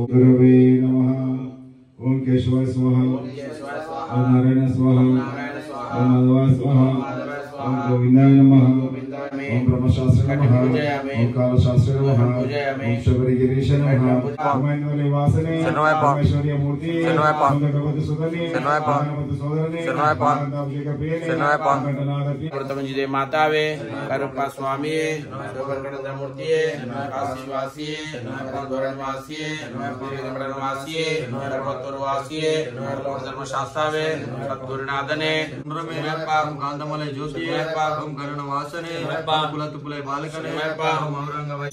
गुरवे नमः। ओम केशवाय स्वाहा, ओम नारायण स्वाहा, ओम माधवाय स्वाहा, ओम गोविंदाय नमः, ओम ब्रह्मशास्त्रे नमः, ओम कालशास्त्रे नमः, ओम शबरिगिरीश नमः, ओम निवासने परमेश्वरी मूर्ति, ओम भगवती सुदनी, गणपति सोदरनी, प्रथमजिदे मातावे करुपा स्वामी शोभनगणद मूर्ति काशीवासी धोरणवासी विवेकमणवासी पर्वतवासी धर्मशास्त्रावे सद्गुरुनाथने पाप कांतमले ज्योति पाप करुणवासने पाप कुलतुपुले बालकने पाप औरंगवै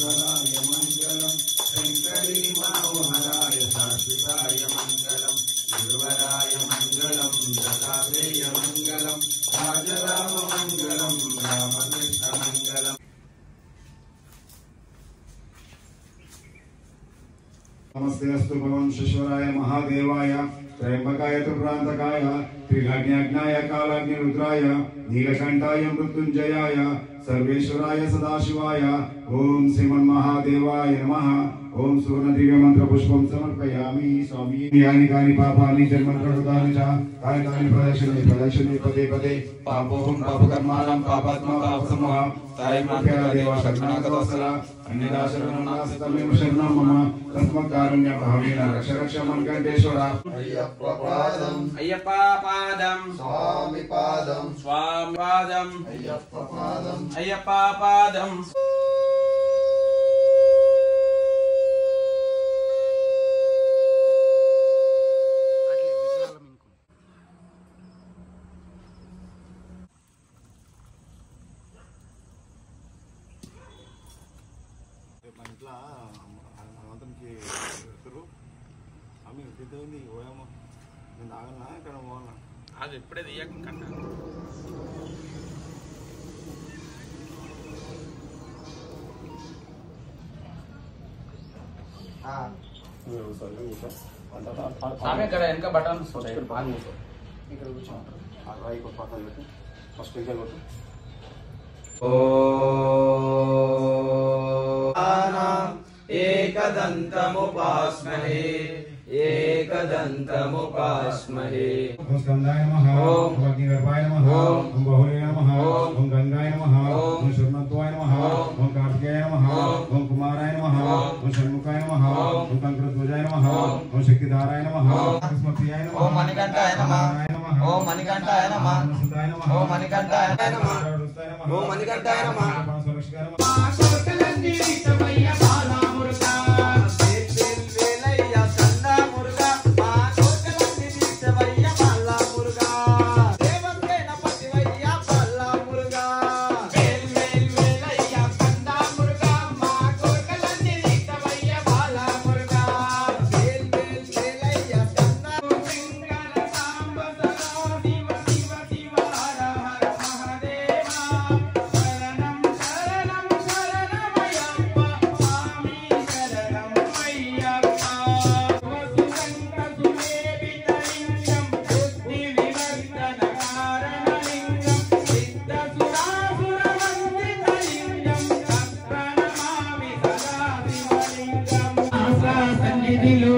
नमस्ते अस्तु भगवान शिश्वराय महादेवाय त्रयंबकाय त्रिप्रांतकाय त्रिघाग्न्याय कालाग्नि रुद्राय नीलकंठाय मृत्युंजयाय सर्वेश्वराय सदाशिवाय ओम श्रीमन्महादेवाय नमः। ओम सुवर्णदिव्य मंत्र पुष्पं समर्पयामि स्वामी। यानि कानि पापानि जन्मकृतानि च कानि प्रदक्षिणे पदे पदे पापोहं पापकर्माणां पापात्मा पापसमूह तायमाप्या देवा शरणागतवत्सला अन्यदा शरणं शरणं मम तस्मत्कारुण्य भावेन रक्ष रक्ष मन्कण्ठेश्वर। अय्यप्पा पादं स्वामी पादं अय्यप्पा पादं आज इपड़े दिया कन्ना सामे करा इनका बटन सोते हैं पानी में इधर कुछ आगे को पता लेते फर्स्ट इधर को एकदन्तमुपास्महे एकदन्तमुपास्महे। ओम स्कंदाय नमः, ओम अग्निगर्भाय नमः, ओम बहुले नमः, ओम गंगाय नमः, ओम शूर्णत्वाय नमः, ओम कार्तिकेय नमः, ओम कुमाराय नमः, ओम षण्मुखाय नमः, ओम कंक्रध्वजाय नमः, ओम शक्तिधाराय नमः, अस्मत्प्रियाय नमः, ओम मणिकंठाय नमः, ओम मणिकंठाय नमः, ओम मणिकंठाय नमः, ओम मणिकंठाय नमः।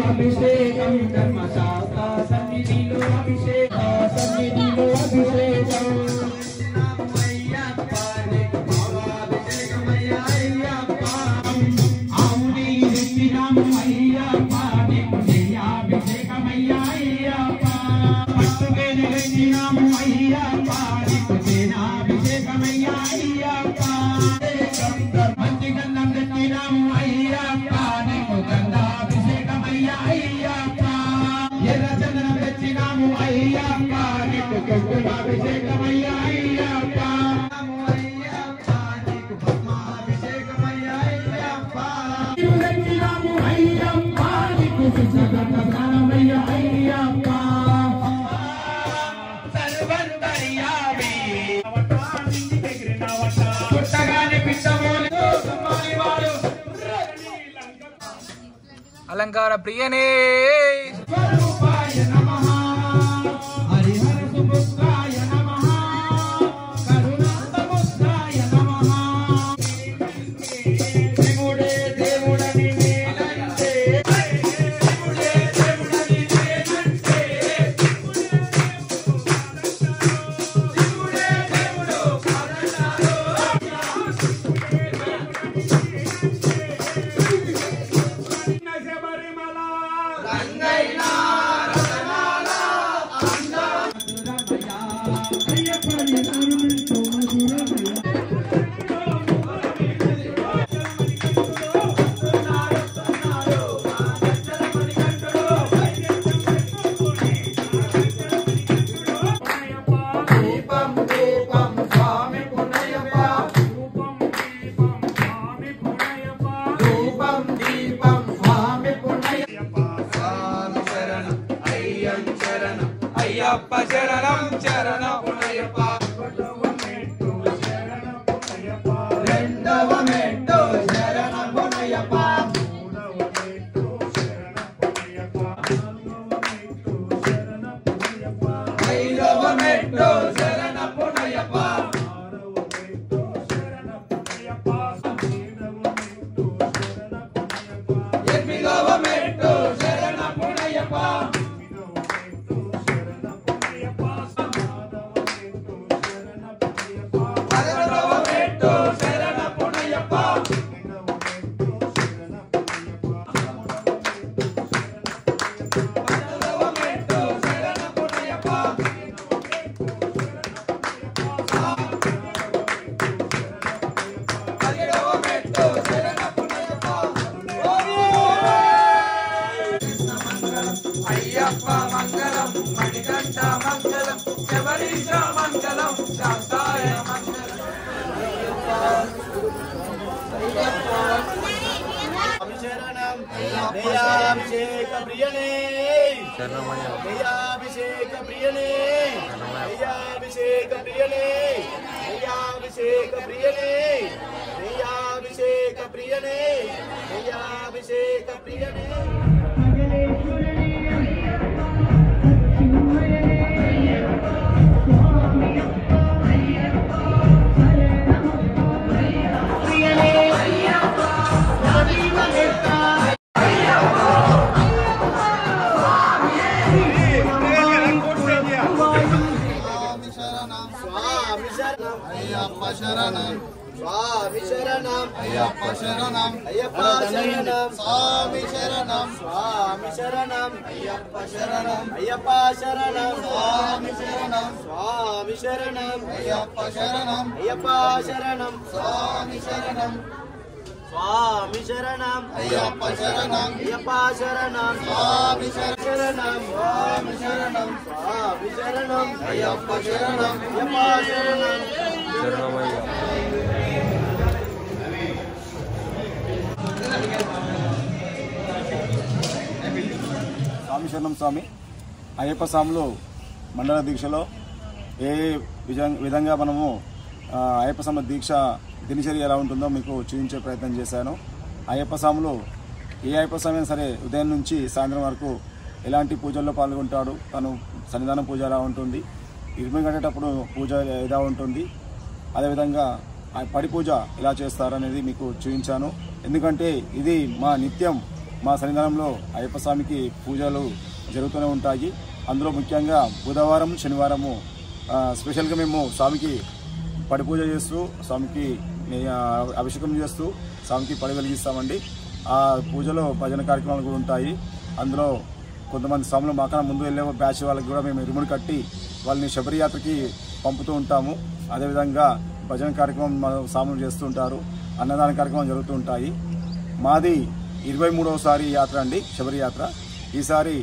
अभिषेकं धर्मशास्त्र सन्निधिलो अभिषेकं अलंकार प्रियने అయ్యప్ప శరణం శరణం అయ్యప్ప రెండవ మెట్టు శరణం అయ్యప్ప ఐదవ మెట్టు శరణం అయ్యప్ప ఎనిమిదవ మెట్టు శరణం అయ్యప్ప అయ్యప్ప మంగళం మణికంఠ మంగళం శబరీశ మంగళం శాంతాయ మంగళం శరణం దయాభిషేక ప్రియనే దయాభిషేక ప్రియనే దయాభిషేక ప్రియనే దయాభిషేక ప్రియనే దయాభిషేక ప్రియనే దయాభిషేక ప్రియనే అయ్యప్ప శరణం స్వామి శరణం అయ్యప్ప శరణం అయ్యప్ప శరణం స్వామి శరణం స్వామి శరణం అయ్యప్ప శరణం అయ్యప్ప శరణం స్వామి శరణం స్వామి శరణం అయ్యప్ప శరణం అయ్యప్ప శరణం స్వామి శరణం స్వామి శరణం అయ్యప్ప శరణం అయ్యప్ప శరణం స్వామి శరణం స్వామి శరణం స్వామి శరణం అయ్యప్ప శరణం అయ్యప్ప శరణం స్వామి శరణం స్వామి అయ్యప్ప స్వాములు మండల దీక్షలో ఏ విధంగా మనము అయ్యప్ప స్వామి దీక్ష దినచర్య ఎలా ఉంటుందో మీకు చూపించే ప్రయత్నం చేశాను. అయ్యప్ప స్వాములు ఏ అయ్యప్ప స్వామి అయినా సరే ఉదయం నుంచి సాయంత్రం వరకు ఎలాంటి పూజల్లో పాల్గొంటాడు, తను సన్నిధానం పూజ ఎలా ఉంటుంది, ఇరుముడి కట్టేటప్పుడు పూజ ఎలా ఉంటుంది, అదేవిధంగా ఆ పడి పూజ ఎలా చేస్తారనేది మీకు చూపించాను. ఎందుకంటే ఇది మా నిత్యం మా సన్నిధానంలో అయ్యప్ప స్వామికి పూజలు జరుగుతూనే ఉంటాయి. అందులో ముఖ్యంగా బుధవారం శనివారము స్పెషల్గా మేము స్వామికి పడి పూజ చేస్తూ స్వామికి అభిషేకం చేస్తూ స్వామికి పడి వెలిగిస్తామండి. ఆ పూజలో భజన కార్యక్రమాలు కూడా ఉంటాయి. అందులో కొంతమంది స్వాములు మాకన్నా ముందు వెళ్ళే బ్యాచ్ వాళ్ళకి కూడా మేము ఇరుముడి కట్టి వాళ్ళని శబరియాత్రకి పంపుతూ ఉంటాము. అదేవిధంగా భజన కార్యక్రమం స్వాములు చేస్తూ ఉంటారు, అన్నదాన కార్యక్రమం జరుగుతూ ఉంటాయి. మాది 23వ యాత్ర అండి, శబరి యాత్ర. ఈసారి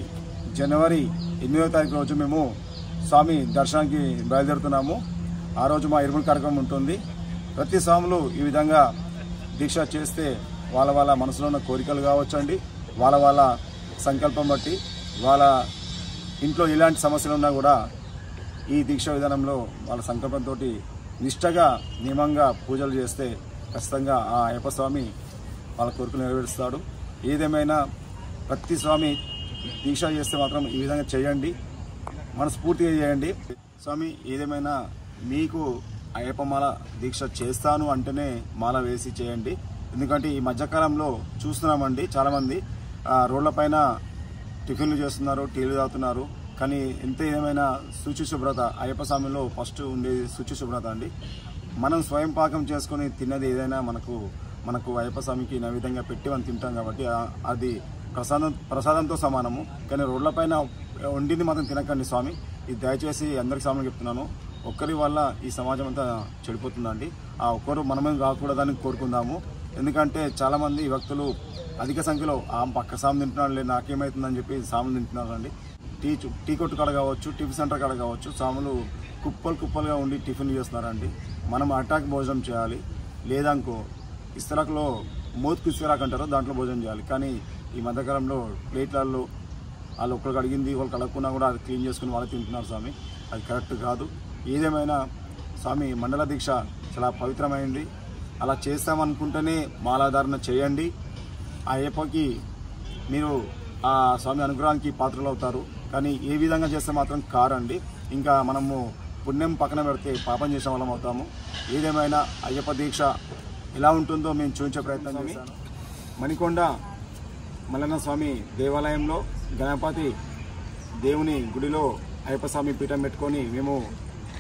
జనవరి 8వ తారీఖు రోజు మేము స్వామి దర్శనానికి బయలుదేరుతున్నాము. ఆ రోజు మా ఇరుముడి కార్యక్రమం ఉంటుంది. ప్రతి స్వాములు ఈ విధంగా దీక్ష చేస్తే వాళ్ళ వాళ్ళ మనసులో ఉన్న కోరికలు కావచ్చండి, వాళ్ళ సంకల్పం బట్టి వాళ్ళ ఇంట్లో ఎలాంటి సమస్యలు ఉన్నా కూడా ఈ దీక్ష విధానంలో వాళ్ళ సంకల్పంతో నిష్టగా నియమంగా పూజలు చేస్తే ఖచ్చితంగా ఆ అయ్యప్ప స్వామి వాళ్ళ కోరికలు నెరవేరుస్తాడు. ఏదేమైనా ప్రతి స్వామి దీక్ష చేస్తే మాత్రం ఈ విధంగా చేయండి, మనస్ఫూర్తిగా చేయండి. స్వామి ఏదేమైనా మీకు అయ్యప్ప మాల దీక్ష చేస్తాను అంటేనే మాల వేసి చేయండి. ఎందుకంటే ఈ మధ్యకాలంలో చూస్తున్నామండి, చాలామంది రోడ్లపైన టిఫిన్లు చేస్తున్నారు, టీలు తాగుతున్నారు. కానీ ఎంత ఏమైనా శుచి శుభ్రత అయ్యప్ప స్వామిలో ఫస్ట్ ఉండేది శుచి శుభ్రత అండి. మనం స్వయం పాకం చేసుకొని తిన్నది ఏదైనా మనకు అయ్యప్ప స్వామికి నైవేద్యంగా పెట్టి మనం తింటాం కాబట్టి అది ప్రసాదంతో సమానము. కానీ రోడ్లపైన వండింది మాత్రం తినకండి స్వామి. ఇది దయచేసి అందరికి సామాన్లు చెప్తున్నాను. ఒక్కరి వల్ల ఈ సమాజం అంతా చెడిపోతుందండి. ఆ ఒక్కరు మనమే కాకూడదని కోరుకుందాము. ఎందుకంటే చాలామంది వ్యక్తులు అధిక సంఖ్యలో పక్క సాము తింటున్నాడు లేదు నాకేమవుతుందని చెప్పి సాములు తింటున్నారండి. టీ కొట్టు కాడ కావచ్చు, టిఫిన్ సెంటర్ కాడ కావచ్చు, సాములు కుప్పలుగా ఉండి టిఫిన్ చేస్తున్నారండి. మనం అటాక్ భోజనం చేయాలి. లేదనుకో ఇస్తరాకులో మోతుకు ఇస్తరాకు అంటారు, దాంట్లో భోజనం చేయాలి. కానీ ఈ మధ్యకాలంలో ప్లేట్లలో వాళ్ళు ఒక్కరికి అడిగింది వాళ్ళకి అడగకున్నా కూడా అది క్లీన్ చేసుకుని వాళ్ళు తింటున్నారు స్వామి. అది కరెక్ట్ కాదు. ఏదేమైనా స్వామి మండల దీక్ష చాలా పవిత్రమైంది. అలా చేస్తామనుకుంటేనే మాలాధారణ చేయండి. ఆ అయ్యప్పకి మీరు ఆ స్వామి అనుగ్రహానికి పాత్రలు అవుతారు. కానీ ఏ విధంగా చేస్తే మాత్రం కారండి. ఇంకా మనము పుణ్యం పక్కన పెడితే పాపం చేసిన వాళ్ళం అవుతాము. ఏదేమైనా అయ్యప్ప దీక్ష ఎలా ఉంటుందో మేము చూపించే ప్రయత్నం చేశాను. మణికొండ మల్లన్న స్వామి దేవాలయంలో గణపతి దేవుని గుడిలో అయ్యప్ప స్వామి పీఠం పెట్టుకొని మేము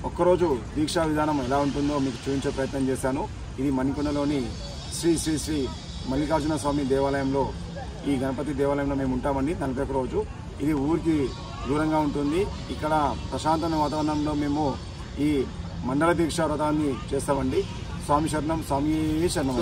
ఒక్కరోజు దీక్షా విధానం ఎలా ఉంటుందో మీకు చూపించే ప్రయత్నం చేశాను. ఇది మణికొండలోని శ్రీ శ్రీ శ్రీ మల్లికార్జున స్వామి దేవాలయంలో, ఈ గణపతి దేవాలయంలో మేము ఉంటామండి 41 రోజు. ఇది ఊరికి దూరంగా ఉంటుంది. ఇక్కడ ప్రశాంతమైన వాతావరణంలో మేము ఈ మండల దీక్ష వ్రతాన్ని చేస్తామండి. స్వామి శరణం, స్వామి శరణం.